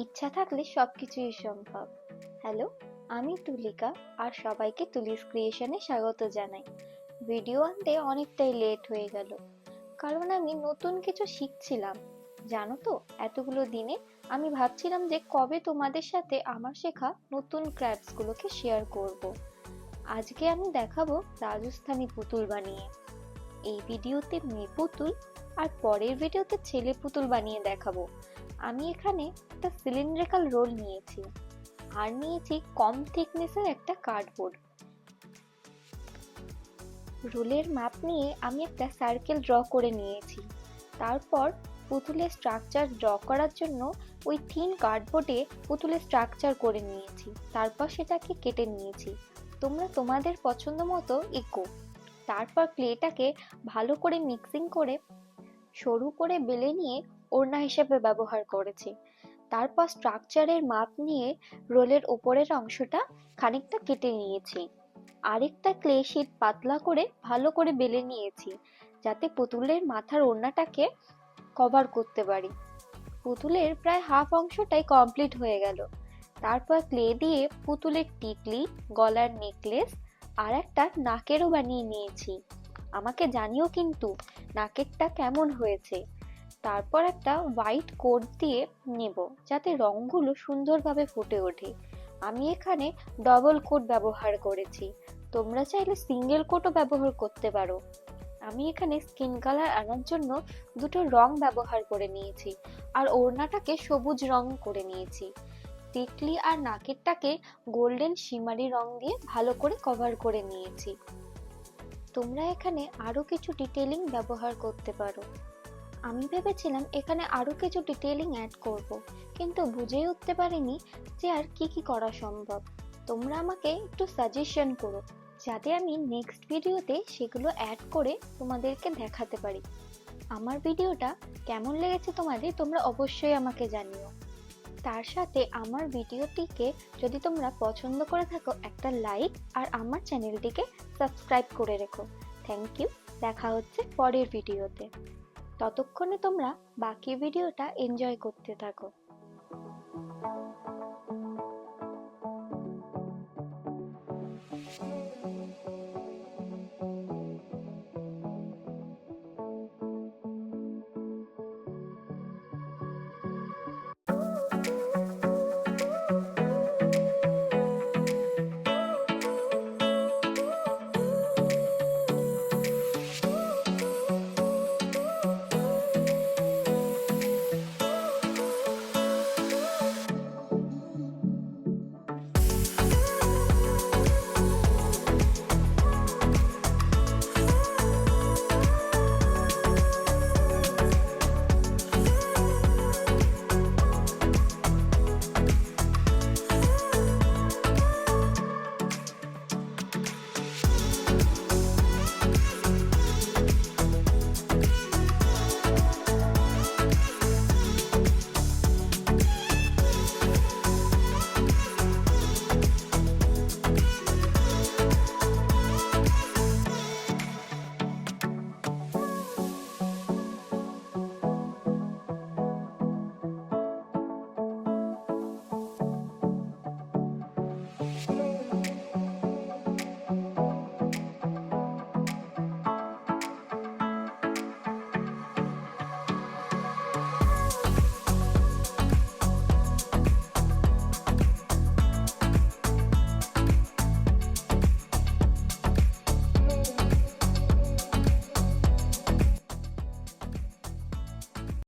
ইচ্ছা থাকলে সবকিছুই সম্ভব। হ্যালো, আমি তুলিকা আর সবাইকে তুলিস ক্রিয়েশনে স্বাগত জানাই। ভিডিও আনতে অনেকটাই লেট হয়ে গেল, কারণ আমি নতুন কিছু শিখছিলাম। জানো তো, এতগুলো দিনে আমি ভাবছিলাম যে কবে তোমাদের সাথে আমার শেখা নতুন ক্রাফটস গুলোকে শেয়ার করব। আজকে আমি দেখাবো রাজস্থানী পুতুল বানিয়ে। এই ভিডিওতে মেয়ে পুতুল আর পরের ভিডিওতে ছেলে পুতুল বানিয়ে দেখাবো। আমি এখানে একটা সিলিন্ড্রিক্যাল রোল নিয়েছি আর নিয়েছি কম থিকনেসের একটা কার্ডবোর্ড। রোলের মাপ নিয়ে আমি একটা সার্কেল ড্র করে নিয়েছি। তারপর পুতুলের স্ট্রাকচার ড্র করার জন্য ওই থিন কার্ডবোর্ডে পুতুলের স্ট্রাকচার করে নিয়েছি। তারপর সেটাকে কেটে নিয়েছি। তোমরা তোমাদের পছন্দ মতো এঁকো। তারপর ক্লেটাকে ভালো করে মিক্সিং করে সরু করে বেলে নিয়ে ওড়না হিসেবে ব্যবহার করেছি। তারপর স্ট্রাকচারের মাপ নিয়ে রোলের ওপরের অংশটা খানিকটা কেটে নিয়েছি। আরেকটা ক্লে শিট পাতলা করে ভালো করে বেলে নিয়েছি, যাতে পুতুলের মাথার ওড়নাটাকে কভার করতে পারি। পুতুলের প্রায় হাফ অংশটাই কমপ্লিট হয়ে গেল। তারপর ক্লে দিয়ে পুতুলের টিকলি, গলার নেকলেস আর একটা নাকেরও বানিয়ে নিয়েছি। আমাকে জানিও কিন্তু নাকেরটা কেমন হয়েছে। তারপর একটা হোয়াইট কোট দিয়ে নেব, যাতে রংগুলো সুন্দরভাবে ফুটে ওঠে। আমি এখানে ডবল কোট ব্যবহার করেছি, তোমরা চাইলে সিঙ্গেল কোটও ব্যবহার করতে পারো। আমি এখানে স্কিন কালার আনার জন্য দুটো রং ব্যবহার করে নিয়েছি আর ওড়নাটাকে সবুজ রং করে নিয়েছি। টিকলি আর নাকেরটাকে গোল্ডেন শিমারি রং দিয়ে ভালো করে কভার করে নিয়েছি। তোমরা এখানে আরো কিছু ডিটেইলিং ব্যবহার করতে পারো। আমি ভেবেছিলাম এখানে আরো কিছু ডিটেইলিং অ্যাড করব, কিন্তু বুঝেই উঠতে পারিনি যে আর কি কি করা সম্ভব। তোমরা আমাকে একটু সাজেশন করো, যাতে আমি নেক্সট ভিডিওতে সেগুলো অ্যাড করে তোমাদেরকে দেখাতে পারি। আমার ভিডিওটা কেমন লেগেছে তোমাদের, তোমরা অবশ্যই আমাকে জানিও। তার সাথে আমার ভিডিওটিকে যদি তোমরা পছন্দ করে থাকো, একটা লাইক আর আমার চ্যানেলটিকে সাবস্ক্রাইব করে রেখো। Thank you. দেখা হচ্ছে পরের ভিডিওতে। ততক্ষণে তোমরা বাকি ভিডিওটা এনজয় করতে থাকো।